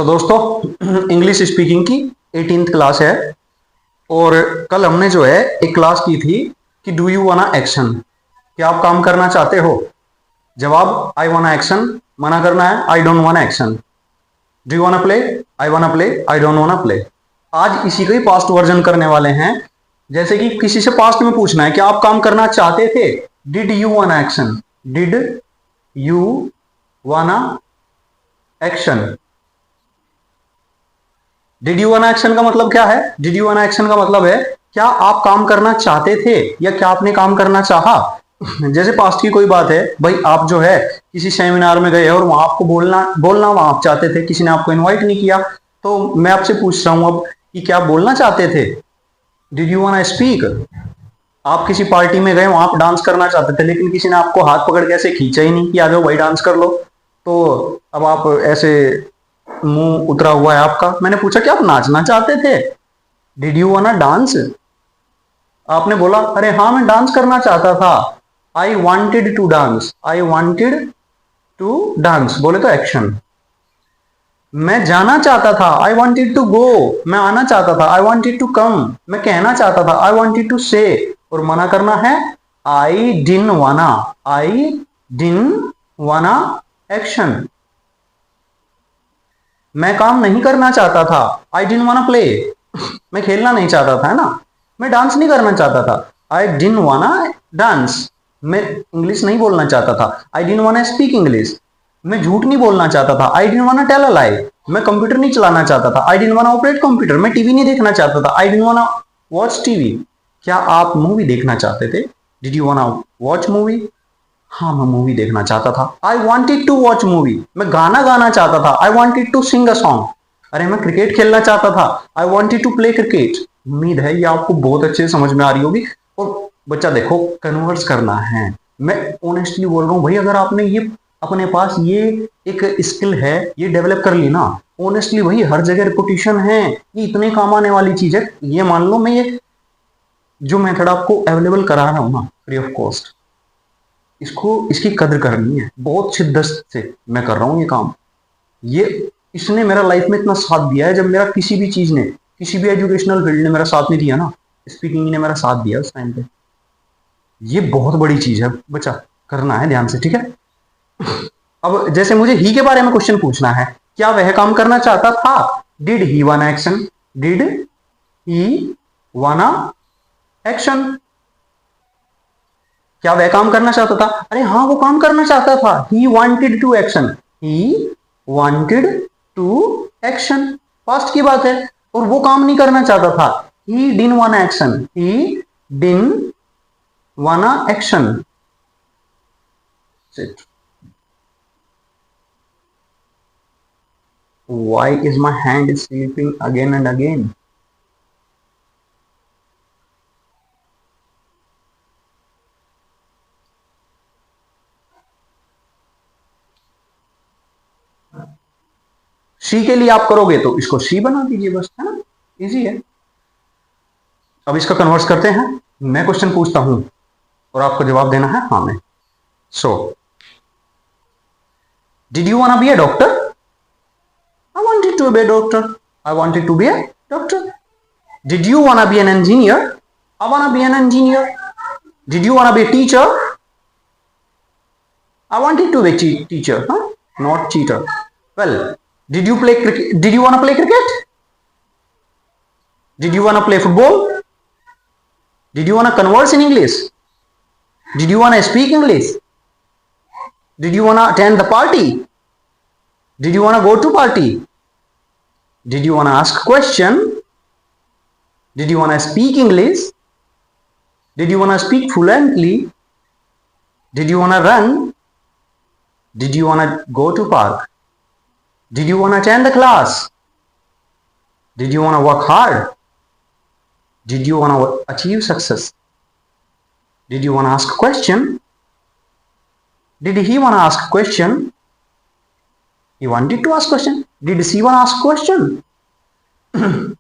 दोस्तों English speaking की 18th class है और कल हमने जो है एक क्लास की थी कि डू यू वाना एक्शन, क्या आप काम करना चाहते हो। जवाब आई वाना एक्शन, मना करना है I don't wanna action. Do you wanna play, I wanna play, I don't wanna play. आज इसी का ही पास्ट वर्जन करने वाले हैं। जैसे कि किसी से पास्ट में पूछना है कि आप काम करना चाहते थे, डिड यू वाना एक्शन, डिड यू वाना एक्शन। डिड यू वाना एक्शन का मतलब क्या है? डिड यू वाना एक्शन का मतलब है क्या आप काम करना चाहते थे या क्या आपने काम करना चाहा। जैसे पास्ट की कोई बात है, भाई आप जो है किसी सेमिनार में गए और वहां आपको बोलना बोलना वहां आप चाहते थे, किसी ने आपको इनवाइट नहीं किया, तो मैं आपसे पूछ रहा हूं अब कि क्या आप बोलना चाहते थे? डिड यू वाना स्पीक। आप किसी पार्टी में गए, वहां आप डांस करना चाहते थे लेकिन किसी ने आपको हाथ पकड़ के ऐसे खींचा ही नहीं कि आ जाओ भाई डांस कर लो, तो अब आप ऐसे मुंह उतरा हुआ है आपका। मैंने पूछा कि आप नाचना चाहते थे, डिड यू वाना डांस। आपने बोला अरे हाँ मैं डांस करना चाहता था, I wanted to dance, I wanted to dance, बोले तो एक्शन। मैं जाना चाहता था, आई वॉन्टेड टू गो, मैं आना चाहता था, आई वॉन्टेड टू कम, मैं कहना चाहता था, आई वॉन्टेड टू से। और मना करना है आई डिन वाना, आई डिन वाना एक्शन। मैं काम नहीं करना चाहता था, आई डिन वाना प्ले, मैं खेलना नहीं चाहता था, है ना। मैं डांस नहीं करना चाहता था, आई डिन वाना डांस, मैं इंग्लिश नहीं बोलना चाहता था, आई डिन वाना स्पीक इंग्लिश। मैं झूठ नहीं बोलना चाहता था, आई डिन वाना टेल अ लाई। मैं कंप्यूटर नहीं चलाना चाहता था, आई डिन वाना ऑपरेट कंप्यूटर। मैं टीवी नहीं देखना चाहता था, आई डिन वाना वॉच टीवी। क्या आप मूवी देखना चाहते थे? Did you wanna watch movie. हाँ मैं मूवी देखना चाहता था, I wanted to watch movie. मैं गाना गाना चाहता था, I wanted to sing a song. अरे मैं क्रिकेट खेलना चाहता था, I wanted to play cricket. उम्मीद है ये आपको बहुत अच्छे से समझ में आ रही होगी। और बच्चा देखो कन्वर्स करना है, मैं ऑनेस्टली बोल रहा हूँ भाई, अगर आपने ये अपने पास ये एक स्किल है ये डेवलप कर ली ना, ऑनेस्टली भाई हर जगह रिपोर्टेशन है, ये इतने काम आने वाली चीज है। ये मान लो मैं ये जो मेथड आपको अवेलेबल करा रहा हूँ ना फ्री ऑफ कॉस्ट, इसको इसकी कदर करनी है। बहुत शिद्दत से मैं कर रहा हूँ ये काम। ये इसने मेरा लाइफ में इतना साथ दिया है, जब मेरा किसी भी चीज ने, किसी भी एजुकेशनल फील्ड ने मेरा साथ नहीं दिया ना, स्पीकिंग ने मेरा साथ दिया उस टाइम पे। ये बहुत बड़ी चीज है बच्चा, करना है ध्यान से, ठीक है। अब जैसे मुझे ही के बारे में क्वेश्चन पूछना है, क्या वह काम करना चाहता था? डिड ही वाना एक्शन, डिड ही वाना एक्शन। क्या वह काम करना चाहता था? अरे हाँ वो काम करना चाहता था, he wanted to action, he wanted to action. Past की बात है और वो काम नहीं करना चाहता था, ही डिन वाना एक्शन, ही डिन वाना action. Why is my hand slipping again and again? सी के लिए आप करोगे तो इसको सी बना दीजिए बस, है ना, इजी है। अब इसका कन्वर्स करते हैं। मैं क्वेश्चन पूछता हूं और आपको जवाब देना है हाँ में। So did you want to be a doctor? I wanted to be a doctor, I wanted to be a doctor. Did you want to be an engineer? I want to be an engineer. Did you want to be a teacher? I wanted to be a teacher, हाँ, not cheater. Well, did you play cricket? Did you want to play cricket? Did you want to play football? Did you want to converse in English? Did you want to speak English? Did you want to attend the party? Did you want to go to party? Did you want to ask question? Did you want to speak English? Did you want to speak fluently? Did you want to run? Did you want to go to park? Did you want to attend the class? Did you want to work hard? Did you want to achieve success? Did you want to ask question? Did he want to ask question? He wanted to ask question. Did she want to ask question?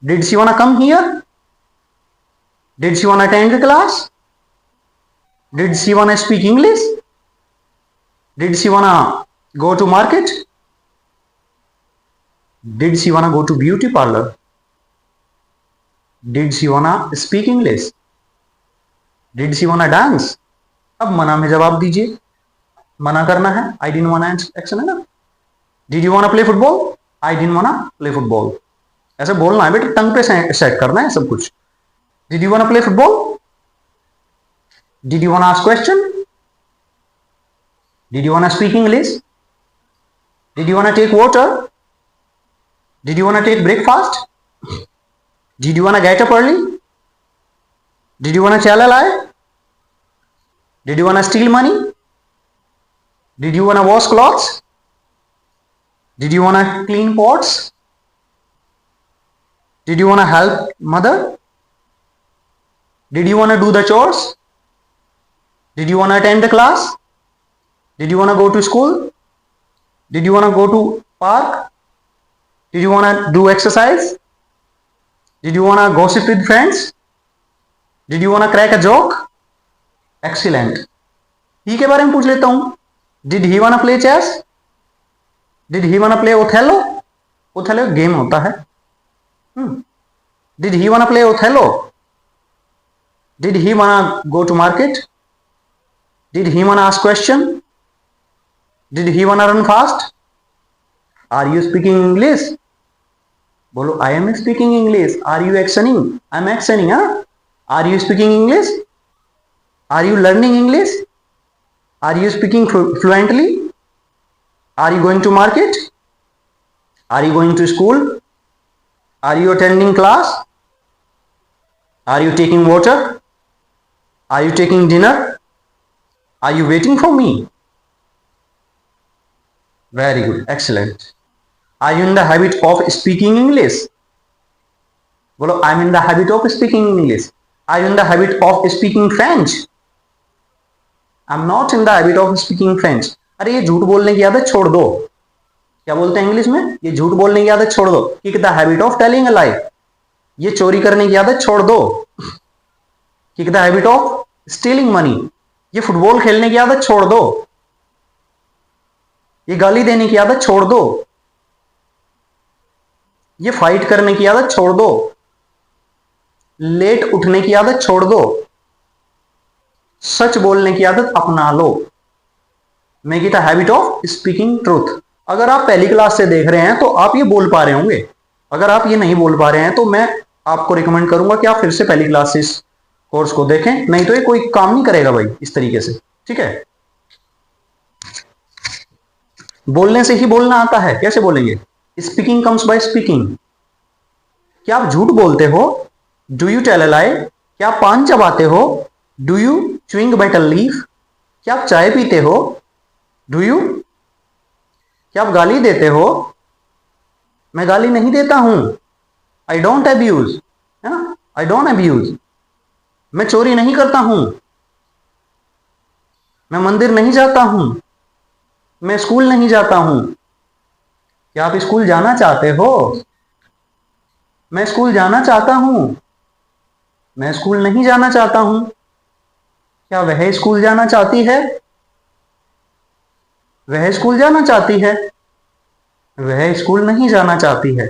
Did she want to come here? Did she want to attend the class? Did she want to speak English? Did she want to go to market? Did she wanna go to beauty parlor? Did she wanna speak English? Did she wanna dance? अब मना में जवाब दीजिए, मना करना है, I didn't wanna action है ना. Did you wanna play football? I didn't wanna play football. ऐसे बोलना है बेटा, टंग पे सेट करना है सब कुछ. Did you wanna play football? Did you wanna ask question? Did you wanna speak English? Did you wanna take water? Did you wanna take breakfast? Did you wanna get up early? Did you wanna tell a lie? Did you wanna steal money? Did you wanna wash clothes? Did you wanna clean pots? Did you wanna help mother? Did you wanna do the chores? Did you wanna attend the class? Did you wanna go to school? Did you wanna go to park? Did you wanna do exercise? Did you wanna gossip with friends? Did you wanna crack a joke? Excellent. ही के बारे में पूछ लेता हूं. Did he wanna play chess? Did he wanna play Othello? Othello game होता है. Did he wanna play Othello? Did he wanna go to market? Did he wanna ask question? Did he wanna run fast? Are you speaking English? बोलो I am speaking English. Are you actioning? I am actioning. Are you speaking English? Are you learning English? Are you speaking fluently? Are you going to market? Are you going to school? Are you attending class? Are you taking water? Are you taking dinner? Are you waiting for me? Very good. Excellent. Are you in the habit of speaking English? बोलो I am in the habit of speaking English. Are you in the habit of speaking French? I am not in the habit of speaking French. अरे ये झूठ बोलने की आदत छोड़ दो. क्या बोलते हैं इंग्लिश में? ये झूठ बोलने की आदत छोड़ दो. Kick the habit of telling a lie. ये चोरी करने की आदत छोड़ दो. Kick the habit of stealing money. ये फुटबॉल खेलने की आदत छोड़ दो. ये गाली देने की आदत छोड़ दो. ये फाइट करने की आदत छोड़ दो. लेट उठने की आदत छोड़ दो. सच बोलने की आदत अपना लो. Make it a habit of speaking truth. अगर आप पहली क्लास से देख रहे हैं तो आप ये बोल पा रहे होंगे. अगर आप ये नहीं बोल पा रहे हैं तो मैं आपको रिकमेंड करूंगा कि आप फिर से पहली क्लास से इस कोर्स को देखें, नहीं तो ये कोई काम नहीं करेगा भाई इस तरीके से. ठीक है, बोलने से ही बोलना आता है. कैसे बोलेंगे? Speaking comes by speaking. क्या आप झूठ बोलते हो? Do you tell a lie? क्या आप पान चबाते हो? Do you chewing bite a leaf? क्या आप चाय पीते हो? Do you? क्या आप गाली देते हो? मैं गाली नहीं देता हूं. I don't abuse. है ना, आई डोंट अब्यूज. मैं चोरी नहीं करता हूं. मैं मंदिर नहीं जाता हूं. मैं स्कूल नहीं जाता हूं. क्या आप स्कूल जाना चाहते हो? मैं स्कूल जाना चाहता हूं. मैं स्कूल नहीं जाना चाहता हूं. क्या वह स्कूल जाना चाहती है? वह स्कूल जाना चाहती है. वह स्कूल नहीं जाना चाहती है.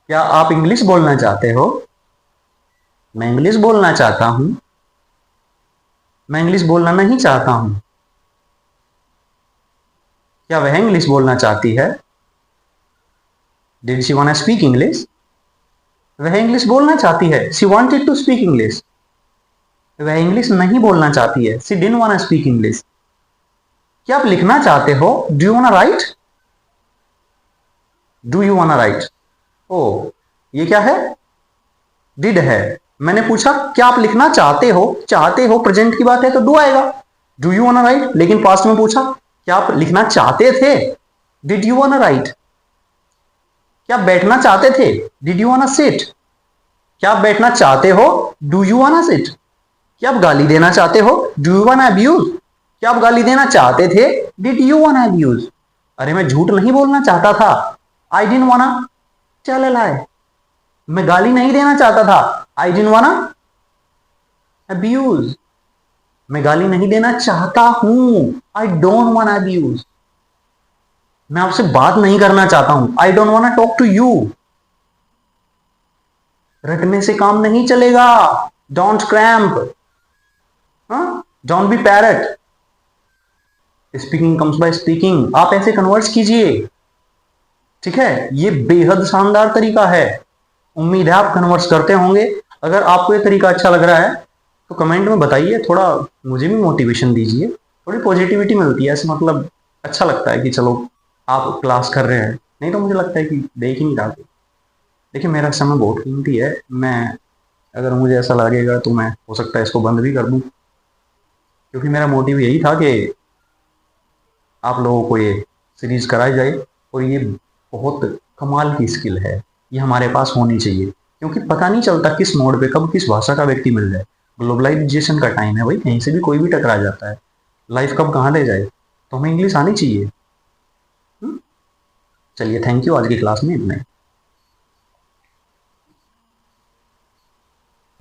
क्या आप इंग्लिश बोलना चाहते हो? मैं इंग्लिश बोलना चाहता हूं. मैं इंग्लिश बोलना नहीं चाहता हूं. क्या वह इंग्लिश बोलना चाहती है? Did she wanna speak English? वह इंग्लिश बोलना चाहती है. She wanted to speak English. वह इंग्लिश नहीं बोलना चाहती है. She didn't wanna speak English. क्या आप लिखना चाहते हो? Do you wanna write? Do you wanna write? ओ, ये क्या है? Did है. मैंने पूछा क्या आप लिखना चाहते हो? चाहते हो प्रेजेंट की बात है तो डू आएगा. Do you wanna write? लेकिन पास्ट में पूछा क्या आप लिखना चाहते थे? Did you wanna write? क्या आप बैठना चाहते थे? Did you wanna sit? क्या आप बैठना चाहते हो? Do you wanna sit? क्या आप गाली देना चाहते हो? Do you wanna abuse? क्या आप गाली देना चाहते थे? Did you wanna abuse? अरे मैं झूठ नहीं बोलना चाहता था. I didn't wanna tell a lie. मैं गाली नहीं देना चाहता था. I didn't wanna abuse. मैं गाली नहीं देना चाहता हूं. I don't wanna abuse. मैं आपसे बात नहीं करना चाहता हूं, I don't want talk to you. रटने से काम नहीं चलेगा, don't cramp, don't be parrot, speaking comes by speaking. आप ऐसे कन्वर्स कीजिए, ठीक है, ये बेहद शानदार तरीका है। उम्मीद है आप कन्वर्स करते होंगे। अगर आपको ये तरीका अच्छा लग रहा है तो कमेंट में बताइए, थोड़ा मुझे भी मोटिवेशन दीजिए, थोड़ी पॉजिटिविटी मिलती है, ऐसे मतलब अच्छा लगता है कि चलो आप क्लास कर रहे हैं। नहीं तो मुझे लगता है कि देख ही नहीं रहा। देखिए मेरा समय बहुत कीमती है, मैं अगर मुझे ऐसा लगेगा तो मैं हो सकता है इसको बंद भी कर दूं, क्योंकि मेरा मोटिव यही था कि आप लोगों को ये सीरीज कराई जाए। और ये बहुत कमाल की स्किल है, ये हमारे पास होनी चाहिए, क्योंकि पता नहीं चलता किस मोड़ पे कब किस भाषा का व्यक्ति मिल जाए। ग्लोबलाइजेशन का टाइम है भाई, कहीं से भी कोई भी टकरा जाता है, लाइफ कब कहाँ ले जाए, तो हमें इंग्लिश आनी चाहिए। चलिए, थैंक यू, आज की क्लास में इतना ही।